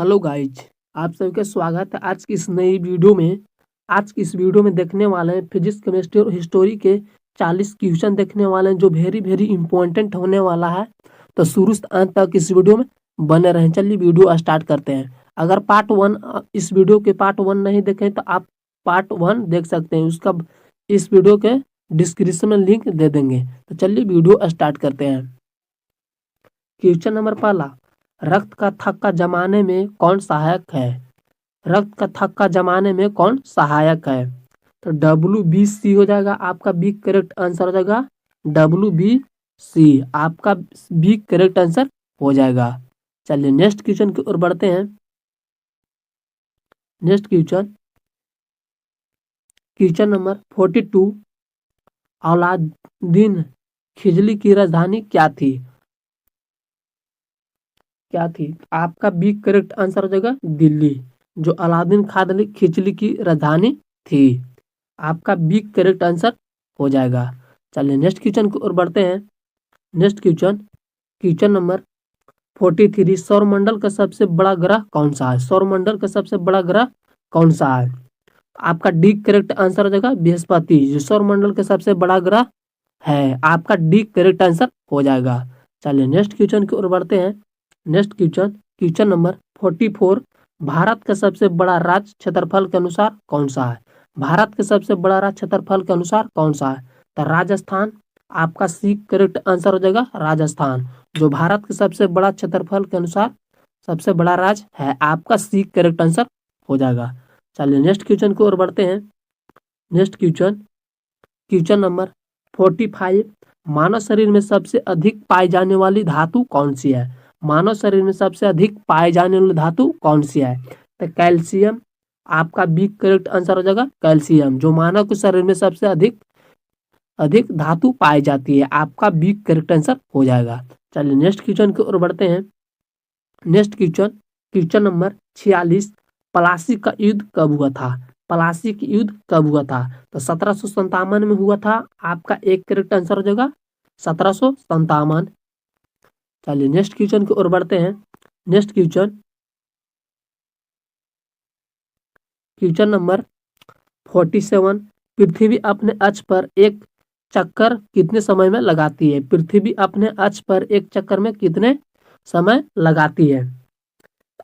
Hello guys, आप सभी का स्वागत है आज की इस नई वीडियो में। आज की इस वीडियो में देखने वाले हैं फिजिक्स, केमिस्ट्री और हिस्टोरी के 40 क्वेश्चन देखने वाले हैं जो वेरी वेरी इंपॉर्टेंट होने वाला है। तो शुरू से अंत तक इस वीडियो में बने रहें। चलिए वीडियो स्टार्ट करते हैं। अगर पार्ट वन इस वीडियो के पार्ट वन नहीं देखें तो आप पार्ट वन देख सकते हैं, उसका इस वीडियो के डिस्क्रिप्शन में लिंक दे देंगे। तो चलिए वीडियो स्टार्ट करते हैं। क्वेश्चन नंबर पहला, रक्त का थक्का जमाने में कौन सहायक है? रक्त का थक्का जमाने में कौन सहायक है? तो WBC हो जाएगा, आपका बी करेक्ट आंसर हो जाएगा। WBC आपका बी करेक्ट आंसर हो जाएगा। चलिए नेक्स्ट क्वेश्चन की ओर बढ़ते हैं। Next question number 42, Alauddin Khilji की राजधानी क्या थी? आपका बी करेक्ट आंसर हो जाएगा दिल्ली, जो अलाउद्दीन खिलजी की राजधानी थी। आपका बी करेक्ट आंसर हो जाएगा। चलिए नेक्स्ट क्वेश्चन की ओर बढ़ते हैं। नेक्स्ट क्वेश्चन नंबर 43, सौरमंडल का सबसे बड़ा ग्रह कौन सा है? सौरमंडल का सबसे बड़ा ग्रह कौन सा है? आपका डी करेक्ट आंसर हो जाएगा बृहस्पति, जो सौरमंडल का सबसे बड़ा ग्रह है। आपका डी करेक्ट आंसर हो जाएगा। चलिए नेक्स्ट क्वेश्चन की ओर बढ़ते हैं। नेक्स्ट क्वेश्चन नंबर 44, भारत का सबसे बड़ा राज्य क्षेत्रफल के अनुसार कौन सा है? भारत के सबसे बड़ा राज्य क्षेत्रफल के अनुसार कौन सा है? तो राजस्थान आपका सी करेक्ट आंसर हो जाएगा, राजस्थान, जो भारत के सबसे बड़ा क्षेत्रफल के अनुसार सबसे बड़ा राज्य है। आपका सी करेक्ट आंसर हो जाएगा। चलिए नेक्स्ट क्वेश्चन की ओर बढ़ते हैं। नेक्स्ट क्वेश्चन नंबर 45, मानव शरीर में सबसे अधिक पाई जाने वाली धातु कौन सी है? मानव शरीर में सबसे अधिक पाए जाने वाली धातु कौन सी है? तो कैल्शियम आपका बी करेक्ट आंसर हो जाएगा, कैल्शियम, जो मानव के शरीर में सबसे अधिक धातु पाई जाती है। आपका बी करेक्ट आंसर हो जाएगा। चलिए नेक्स्ट क्वेश्चन की ओर बढ़ते हैं। नेक्स्ट क्वेश्चन नंबर 46, प्लासी का युद्ध कब हुआ था? प्लासी का युद्ध कब हुआ था? तो 1757 में हुआ था। आपका एक करेक्ट आंसर हो जाएगा 1757। चलिए नेक्स्ट क्वेश्चन की ओर बढ़ते हैं। नेक्स्ट क्वेश्चन नंबर 47, पृथ्वी अपने अक्ष पर एक चक्कर कितने समय में लगाती है? पृथ्वी अपने अक्ष पर एक चक्कर में कितने समय लगाती है?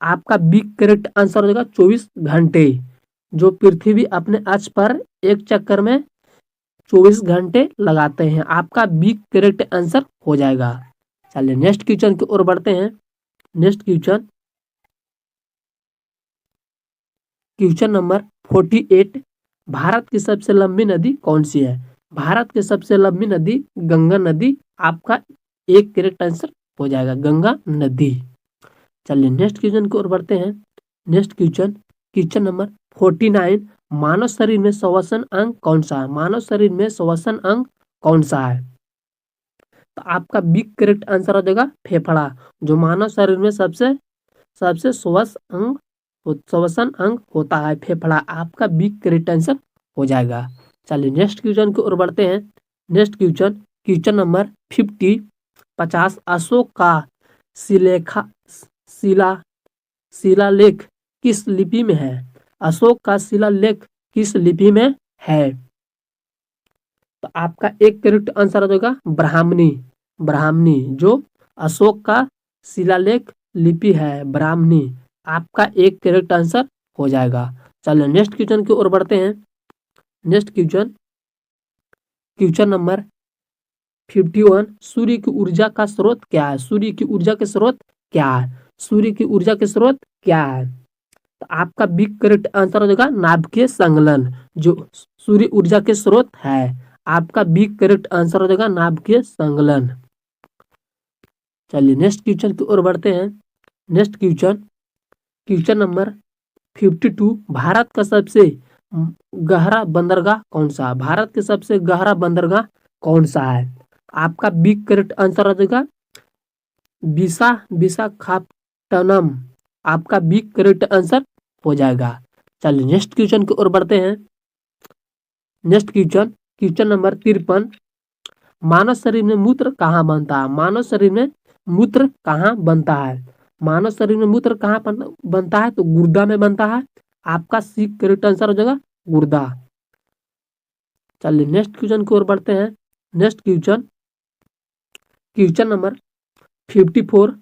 आपका बी करेक्ट आंसर हो जाएगा 24 घंटे, जो पृथ्वी अपने अक्ष पर एक चक्कर में 24 घंटे लगाते हैं। आपका बी करेक्ट आंसर हो जाएगा। चलिए नेक्स्ट क्वेश्चन की ओर बढ़ते हैं। नेक्स्ट क्वेश्चन नंबर 48, भारत की सबसे लंबी नदी कौन सी है? भारत की सबसे लंबी नदी गंगा नदी। आपका एक करेक्ट आंसर हो जाएगा, गंगा नदी। चलिए नेक्स्ट क्वेश्चन की ओर बढ़ते हैं। नेक्स्ट क्वेश्चन नंबर 49, मानव शरीर में श्वसन अंग कौन सा है? मानव शरीर में श्वसन अंग कौन सा है? तो आपका बी करेक्ट आंसर हो जाएगा फेफड़ा, जो मानव शरीर में सबसे श्वसन अंग होता है फेफड़ा। आपका बी करेक्ट आंसर हो जाएगा। चलिए नेक्स्ट क्वेश्चन की ओर बढ़ते हैं। नेक्स्ट क्वेश्चन नंबर 50, अशोक का शिलालेख किस लिपि में है? अशोक का शिलालेख किस लिपि में है? तो आपका एक करेक्ट आंसर हो जाएगा ब्राह्मणी, जो अशोक का शिलालेख लिपि है, ब्राह्मणी। आपका एक करेक्ट आंसर हो जाएगा। चलिए नेक्स्ट क्वेश्चन की ओर बढ़ते हैं। नेक्स्ट क्वेश्चन नंबर 51, सूर्य की ऊर्जा का स्रोत क्या है? सूर्य की ऊर्जा के स्रोत क्या है? सूर्य की ऊर्जा के स्रोत क्या है? तो आपका बी करेक्ट आंसर हो जाएगा नाभिकीय संलयन, जो सूर्य ऊर्जा के स्रोत है। आपका बी करेक्ट आंसर हो जाएगा नाभिकीय संलयन। चलिए नेक्स्ट क्वेश्चन की ओर बढ़ते हैं। नेक्स्ट क्वेश्चन नंबर 52, भारत का सबसे गहरा बंदरगाह कौन सा है? भारत के सबसे गहरा बंदरगाह कौन सा है? आपका बी करेक्ट आंसर हो जाएगा विशाखापट्टनम। आपका बी करेक्ट आंसर हो जाएगा। चलिए नेक्स्ट क्वेश्चन की ओर बढ़ते हैं। नेक्स्ट क्वेश्चन नंबर 53, मानव शरीर में मूत्र कहाँ बनता है? मानव शरीर में मूत्र कहाँ बनता है? मानव शरीर में मूत्र कहाँ बनता है, तो गुर्दा में बनता है। आपका सी करेक्ट आंसर हो जाएगा गुर्दा। चलिए नेक्स्ट क्वेश्चन की ओर बढ़ते हैं। Next question, question number 54।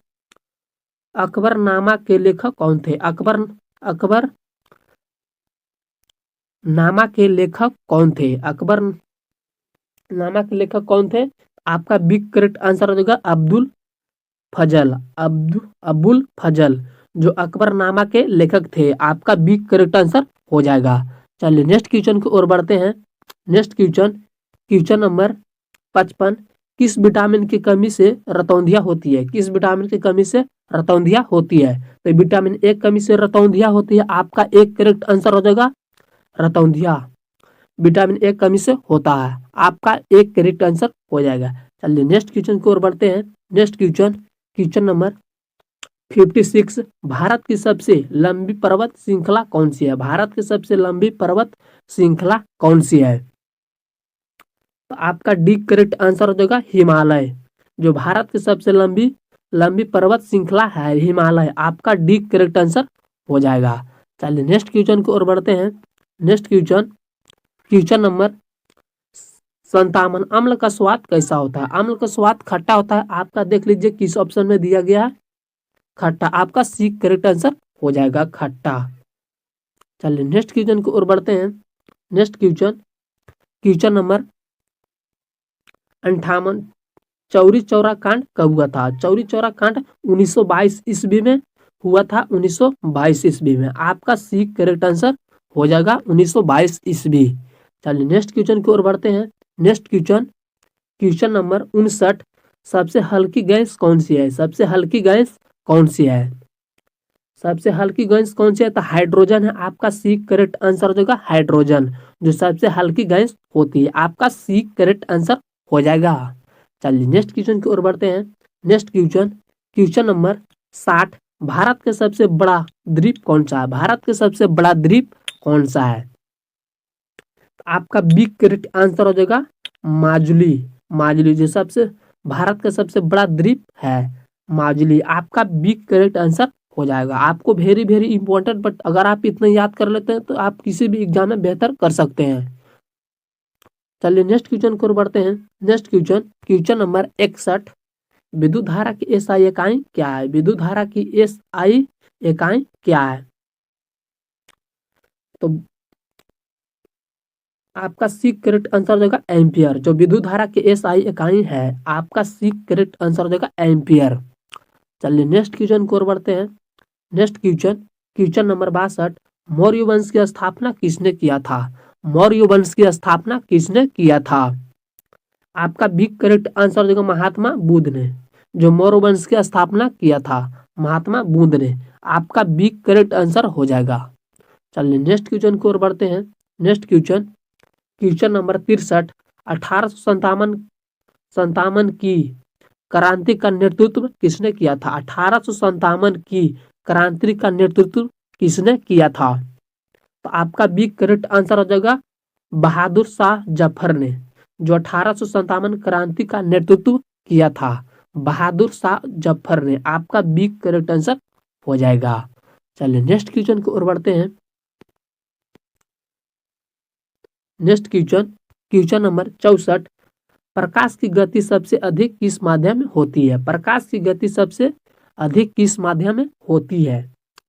Akbarnama के लेखक कौन थे? अकबर नामा के लेखक कौन थे? अकबर नामा के लेखक कौन थे? आपका बिग करेक्ट आंसर हो जाएगा अब्दुल फजल। अबुल फजल जो अकबरनामा के लेखक थे, आपका बिग करेक्ट आंसर हो जाएगा। चलिए नेक्स्ट क्वेश्चन की ओर बढ़ते हैं। Next question, question number 55। किस विटामिन की कमी से रतौंधिया होती है? किस विटामिन की कमी से रतौंधिया होती है? तो विटामिन ए कमी से रतौंधिया होती है। आपका एक करेक्ट आंसर हो जाएगा रतौंधिया। विटामिन ए कमी से होता है, आपका एक करेक्ट आंसर हो जाएगा। चलिए नेक्स्ट क्वेश्चन की ओर बढ़ते हैं। Next question, question number 56। Bharat की सबसे लंबी पर्वत श्रृंखला कौन सी है? भारत की सबसे लंबी पर्वत श्रृंखला कौन सी है? तो आपका डी करेक्ट आंसर हो जाएगा हिमालय। जो भारत की सबसे लंबी लंबी पर्वत श्रृंखला है हिमालय, आपका डी करेक्ट आंसर हो जाएगा। चलिए नेक्स्ट क्वेश्चन की ओर बढ़ते हैं। Next question, question number 57। अम्ल का स्वाद कैसा होता है? अम्ल का स्वाद खट्टा होता है। आपका देख लीजिए किस ऑप्शन में दिया गया है, खट्टा। आपका सी करेक्ट आंसर हो जाएगा खट्टा। चलिए नेक्स्ट क्वेश्चन की ओर बढ़ते हैं। Next question, question number 58। Chauri Chaura कांड कब हुआ था? चौरी चौरा कांड 1922 ईस्वी में हुआ था। 1922 ईस्वी में आपका सी करेक्ट आंसर हो जाएगा 1922 ईस्वी। चलिए नेक्स्ट क्वेश्चन की ओर बढ़ते हैं। Next question, question number 59। सबसे हल्की गैस कौन सी है? सबसे हल्की गैस कौन सी है? सबसे हल्की गैस कौन सी है? तो हाइड्रोजन है। आपका सी करेक्ट आंसर हो जाएगा हाइड्रोजन, जो सबसे हल्की गैस होती है। आपका सी करेक्ट आंसर हो जाएगा। चलिए नेक्स्ट क्वेश्चन की ओर बढ़ते हैं। Next question, question number 60। Bharat के सबसे बड़ा द्वीप कौन सा है? भारत के सबसे बड़ा द्वीप कौन सा है? आपका बी करेक्ट आंसर हो जाएगा माजुली। माजुली जो सबसे भारत का सबसे बड़ा द्वीप है माजुली, आपका बी करेक्ट आंसर हो जाएगा। आपको वेरी वेरी इंपॉर्टेंट, बट अगर आप इतना याद कर लेते हैं तो आप किसी भी एग्जाम में बेहतर कर सकते हैं। चलिए नेक्स्ट क्वेश्चन को बढ़ते हैं। Next question, question number 61। विद्युत धारा की एसआई इकाई क्या है? विद्युत धारा की एसआई इकाई क्या है? तो आपका सी करेक्ट आंसर हो जाएगा एम्पियर। जो विद्युत धारा की एसआई इकाई है, आपका सी करेक्ट आंसर हो जाएगा एम्पियर। चलिए नेक्स्ट क्वेश्चन को बढ़ते हैं। Next question, question number 62। Maurya वंश की स्थापना किसने किया था? मौर्य वंश की स्थापना किसने किया था? आपका बी करेक्ट आंसर हो जाएगा महात्मा बुद्ध ने। जो मौर्य वंश की स्थापना किया था महात्मा बुद्ध ने, आपका बी करेक्ट आंसर हो जाएगा। चलिए नेक्स्ट क्वेश्चन की ओर बढ़ते हैं। Next question, question number 63। 1857 की क्रांति का नेतृत्व किसने किया था? 1857 की क्रांति का नेतृत्व किसने किया था? तो आपका बी करेक्ट आंसर हो जाएगा बहादुर शाह जफर ने। जो 1857 क्रांति का नेतृत्व किया था बहादुर शाह जफर ने, आपका बी करेक्ट आंसर हो जाएगा। चलिए नेक्स्ट क्वेश्चन की ओर बढ़ते हैं। Next question, question number 64। प्रकाश की गति सबसे अधिक किस माध्यम में होती है? प्रकाश की गति सबसे अधिक किस माध्यम में होती है?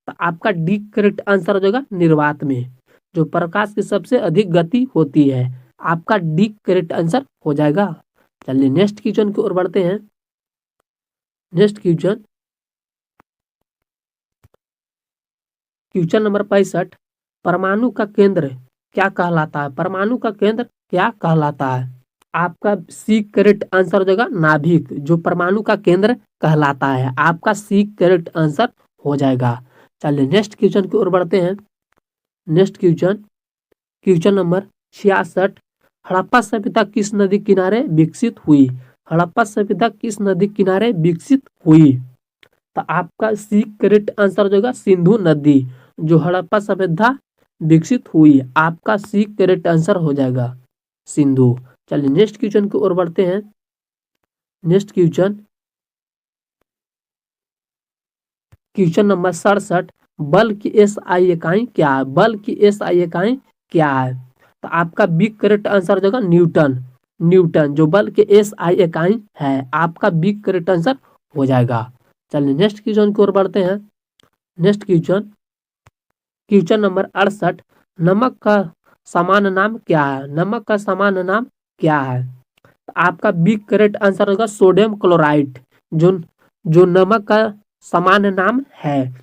तो आपका डी करेक्ट आंसर हो जाएगा निर्वात में। जो प्रकाश की सबसे अधिक गति होती है, आपका डी करेक्ट आंसर हो जाएगा। चलिए नेक्स्ट क्वेश्चन की ओर बढ़ते हैं। Next question, question number 65। परमाणु का केंद्र क्या कहलाता है? परमाणु का केंद्र क्या कहलाता है? आपका सी करेक्ट आंसर हो जाएगा नाभिक, जो परमाणु का केंद्र कहलाता है। आपका सी करेक्ट आंसर हो जाएगा। चलिए नेक्स्ट क्वेश्चन की ओर बढ़ते हैं। Next question, question number 66। Harappa सभ्यता किस नदी किनारे विकसित हुई? हड़प्पा सभ्यता किस नदी किनारे विकसित हुई? तो आपका सी करेक्ट आंसर हो जाएगा सिंधु नदी। जो हड़प्पा सभ्यता विकसित हुई, आपका सी करेक्ट आंसर हो जाएगा सिंधु। चलिए नेक्स्ट क्वेश्चन की ओर बढ़ते हैं। नेक्स्ट क्वेश्चन, क्वेश्चन नंबर 67, बल की एसआई इकाई क्या है? बल की एसआई इकाई क्या है? तो आपका बी करेक्ट आंसर हो जाएगा न्यूटन। न्यूटन जो बल के एसआई इकाई है, आपका बी करेक्ट आंसर हो जाएगा। चलिए नेक्स्ट क्वेश्चन की ओर बढ़ते हैं। नेक्स्ट क्वेश्चन, क्वेश्चन नंबर 68, नमक का सामान्य नाम क्या है? नमक का सामान्य नाम क्या है? तो आपका बी करेक्ट आंसर होगा सोडियम क्लोराइड। जो जो नमक का सामान्य नाम है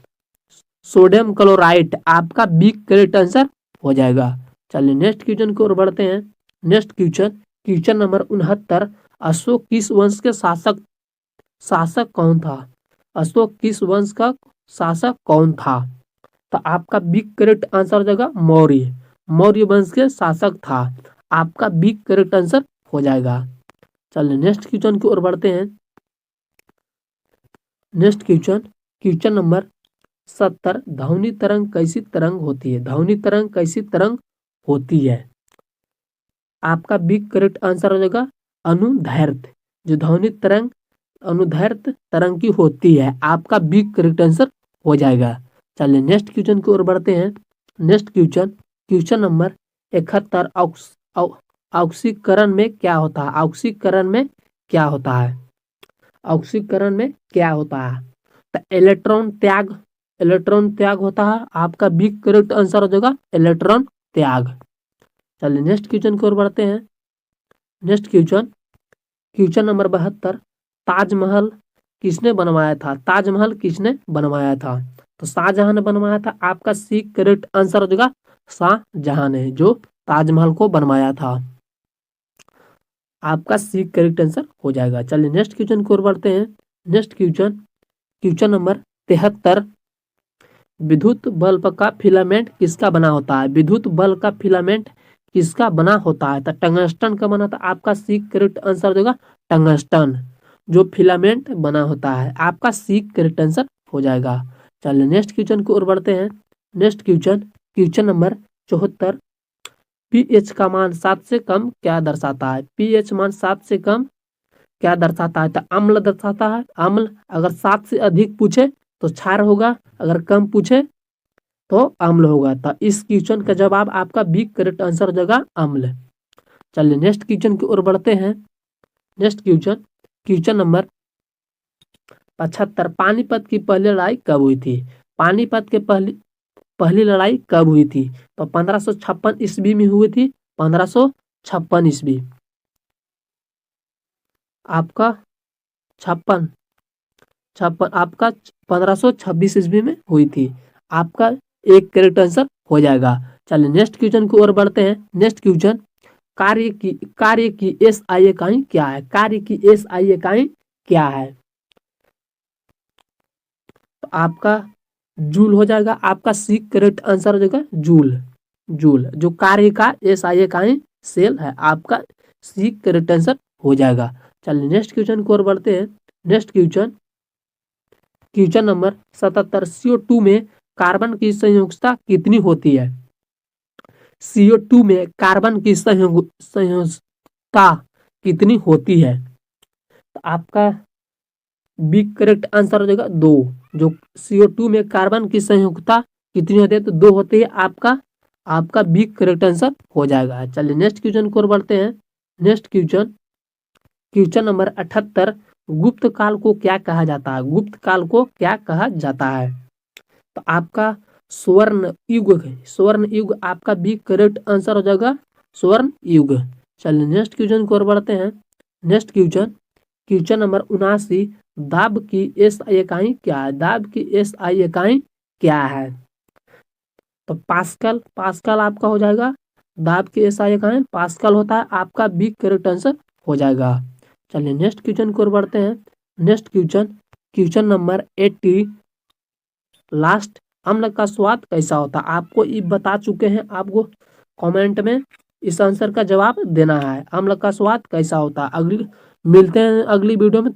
सोडियम क्लोराइड, आपका बी करेक्ट आंसर हो जाएगा। चलिए नेक्स्ट क्वेश्चन की ओर बढ़ते हैं। Next question, question number 69, Ashok किस वंश के शासक शासक कौन था? अशोक किस वंश का शासक कौन था? तो आपका बी करेक्ट आंसर हो जाएगा मौर्य। मौर्य वंश के शासक था, आपका बी करेक्ट आंसर हो जाएगा। चलिए नेक्स्ट क्वेश्चन की ओर बढ़ते हैं। नेक्स्ट क्वेश्चन, क्वेश्चन नंबर 70, ध्वनि तरंग कैसी तरंग होती है? ध्वनि तरंग कैसी तरंग होती है? आपका बी करेक्ट आंसर हो जाएगा अनुदैर्ध्य। जो ध्वनि तरंग अनुदैर्ध्य तरंग की होती है, आपका बी करेक्ट आंसर हो जाएगा। चलिए नेक्स्ट क्वेश्चन की ओर बढ़ते हैं। नेक्स्ट क्वेश्चन, क्वेश्चन नंबर 71, ऑक्सीकरण में क्या होता है? ऑक्सीकरण में क्या होता है? ऑक्सीकरण में क्या होता है? तो इलेक्ट्रॉन त्याग, इलेक्ट्रॉन त्याग होता है, आपका बी करेक्ट आंसर हो जाएगा इलेक्ट्रॉन त्याग। चलिए नेक्स्ट क्वेश्चन की ओर बढ़ते हैं। Next question, question number 72, Taj Mahal किसने बनवाया था? ताजमहल किसने बनवाया था? तो शाहजहां ने बनवाया था, आपका सी करेक्ट आंसर हो जाएगा शाहजहां ने जो ताजमहल को बनवाया था, आपका सी करेक्ट आंसर हो जाएगा। चलिए नेक्स्ट क्वेश्चन की ओर बढ़ते हैं। नेक्स्ट क्वेश्चन, क्वेश्चन नंबर 73, विद्युत बल्ब का फिलामेंट किसका बना होता है? विद्युत बल्ब का फिलामेंट किसका बना होता है? तो टंगस्टन का बना था, आपका सी करेक्ट आंसर हो जाएगा टंगस्टन जो फिलामेंट बना होता है, आपका सी करेक्ट आंसर हो जाएगा। चलिए नेक्स्ट क्वेश्चन की ओर बढ़ते हैं। Next question, question number 74, pH का मान 7 से कम क्या दर्शाता है? पीएच मान 7 से कम क्या दर्शाता है? तो अम्ल दर्शाता है। अम्ल अगर 7 से अधिक पूछे तो क्षार होगा, अगर कम पूछे तो अम्ल होगा। तो इस क्वेश्चन का जवाब आपका बी करेक्ट आंसर हो जाएगा अम्ल। चलिए नेक्स्ट क्वेश्चन की ओर बढ़ते हैं। Next question, question number 75, Panipat की पहली लड़ाई कब हुई थी? पानीपत के पहली पहली लड़ाई कब हुई थी? तो 1556 ईस्वी में हुई थी। 1556 ईस्वी, आपका छप्पन छप्पन आपका 1526 ईस्वी में हुई थी, आपका एक करेक्ट आंसर हो जाएगा। चलिए नेक्स्ट क्वेश्चन की ओर बढ़ते हैं। नेक्स्ट क्वेश्चन, कार्य की एस आई इकाई क्या है? कार्य की एस आई इकाई क्या है? तो आपका जूल हो जाएगा, आपका सी करेक्ट आंसर हो जाएगा जूल। जूल जो कार्य का एस आई इकाई सेल है, आपका सी करेक्ट आंसर हो जाएगा। चलिए नेक्स्ट क्वेश्चन की ओर बढ़ते हैं। Next question, question number 77, CO2 में कार्बन की संयोजकता कितनी होती है? CO2 में कार्बन की संयोजकता कितनी होती है? तो आपका बी करेक्ट आंसर हो जाएगा 2। जो CO2 में कार्बन की संयोजकता कितनी होती है? तो 2 होती है, आपका बी करेक्ट आंसर हो जाएगा। चलिए नेक्स्ट क्वेश्चन की ओर बढ़ते हैं। नेक्स्ट क्वेश्चन, क्वेश्चन नंबर 78, गुप्त काल को क्या कहा जाता है? गुप्त काल को क्या कहा जाता है? तो आपका स्वर्ण युग है। स्वर्ण युग आपका बी करेक्ट आंसर हो जाएगा स्वर्ण युग। चलिए नेक्स्ट क्वेश्चन की ओर बढ़ते हैं। नेक्स्ट क्वेश्चन, क्वेश्चन नंबर 79, दाब की एस आई इकाई क्या है? दाब की एस आई इकाई क्या है? तो पास्कल, पास्कल आपका हो जाएगा। दाब की एस आई इकाई पास्कल होता है, आपका बी करेक्ट आंसर हो जाएगा। चलिए नेक्स्ट क्वेश्चन की ओर बढ़ते हैं। Next question, question number 80, last, अम्ल का स्वाद कैसा होता है? आपको ये बता चुके हैं, आपको कमेंट में इस आंसर का जवाब देना है। अम्ल का स्वाद कैसा होता है? अगली मिलते हैं अगली वीडियो में।